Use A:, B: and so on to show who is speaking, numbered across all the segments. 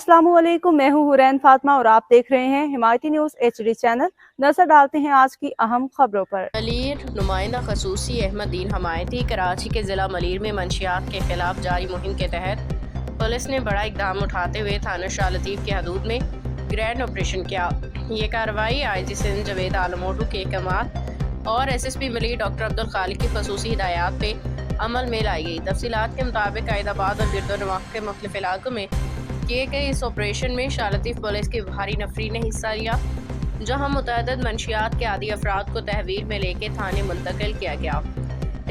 A: अस्सलामुअलैकुम, मैं हूँ हुरैन फातिमा और आप देख रहे हैं हिमायती न्यूज़ HD चैनल। नजर डालते हैं आज की अहम खबरों पर।
B: मलीर नुमाइंदा खसूसी अहमद दीन हमायती कराची के ज़िला मलीर में मंशियात के खिलाफ जारी मुहिम के तहत पुलिस ने बड़ा इकदाम उठाते हुए थाना शाह लतीफ़ की हदूद में ग्रैंड ऑपरेशन किया। ये कार्रवाई IG सिंध जवेद आलमोटू के अहकामात और SSP मलीर डॉक्टर अब्दुल खालिक की खसूसी हिदायत पे अमल में लाई गई। तफसीलात के मुताबिक कैदाबाद और गिरदोनवाह के मुख्तलिफ इलाकों में किए गए इस ऑपरेशन में शाह लतीफ़ पुलिस की भारी नफरी ने हिस्सा लिया, जहां मुतअद्दिद मंशियात के आदी अफराद को तहवील में लेके थाने मुंतकिल किया गया।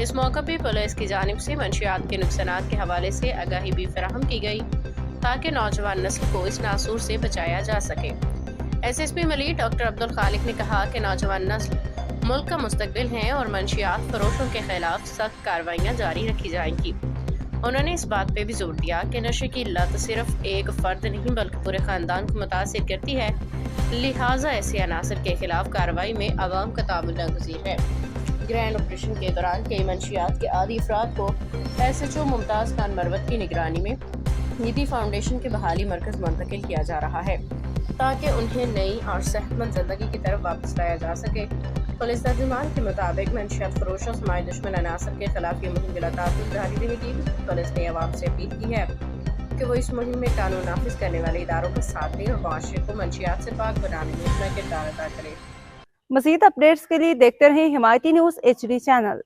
B: इस मौका पर पुलिस की जानिब से मंशियात के नुकसानात के हवाले से आगाही भी फराहम की गई ताकि नौजवान नस्ल को इस नासूर से बचाया जा सके। SSP मलीर डॉक्टर अब्दुल खालिक ने कहा कि नौजवान नस्ल मुल्क का मुस्तकबिल हैं और मंशियात फरोशों के खिलाफ सख्त कार्रवाइयाँ जारी रखी जाएंगी। उन्होंने इस बात पे भी जोर दिया कि नशे की लत सिर्फ एक फर्द नहीं बल्कि पूरे खानदान को मुतासिर करती है, लिहाजा ऐसे अनासर के खिलाफ कार्रवाई में अवाम का ताउन नागुज़ीर है। ग्रैंड ऑपरेशन के दौरान कई मंशियात के आदी अफराद को SHO मुमताज़ खान मरवत की निगरानी में निधि फाउंडेशन के बहाली मरकज़ मुंतकिल किया जा रहा है ताकि उन्हें नई और सेहतमंद ज़िंदगी की तरफ वापस लाया जा सके। पुलिस तर्जुमान के मुताबिक मंशियात फरोशों समाज दुश्मन अनासर के खिलाफ ये मुहिम बिलातासुर जारी रहेगी। पुलिस ने अवाम से अपील की है कि वो इस मुहिम में कानून नाफिज करने वाले इदारों का साथ दें और मुआशरे को मंशियात से पाक बनाने में अपना किरदार अदा करें।
A: मज़ीद अपडेट्स के लिए देखते रहें हिमायती न्यूज़ HD चैनल।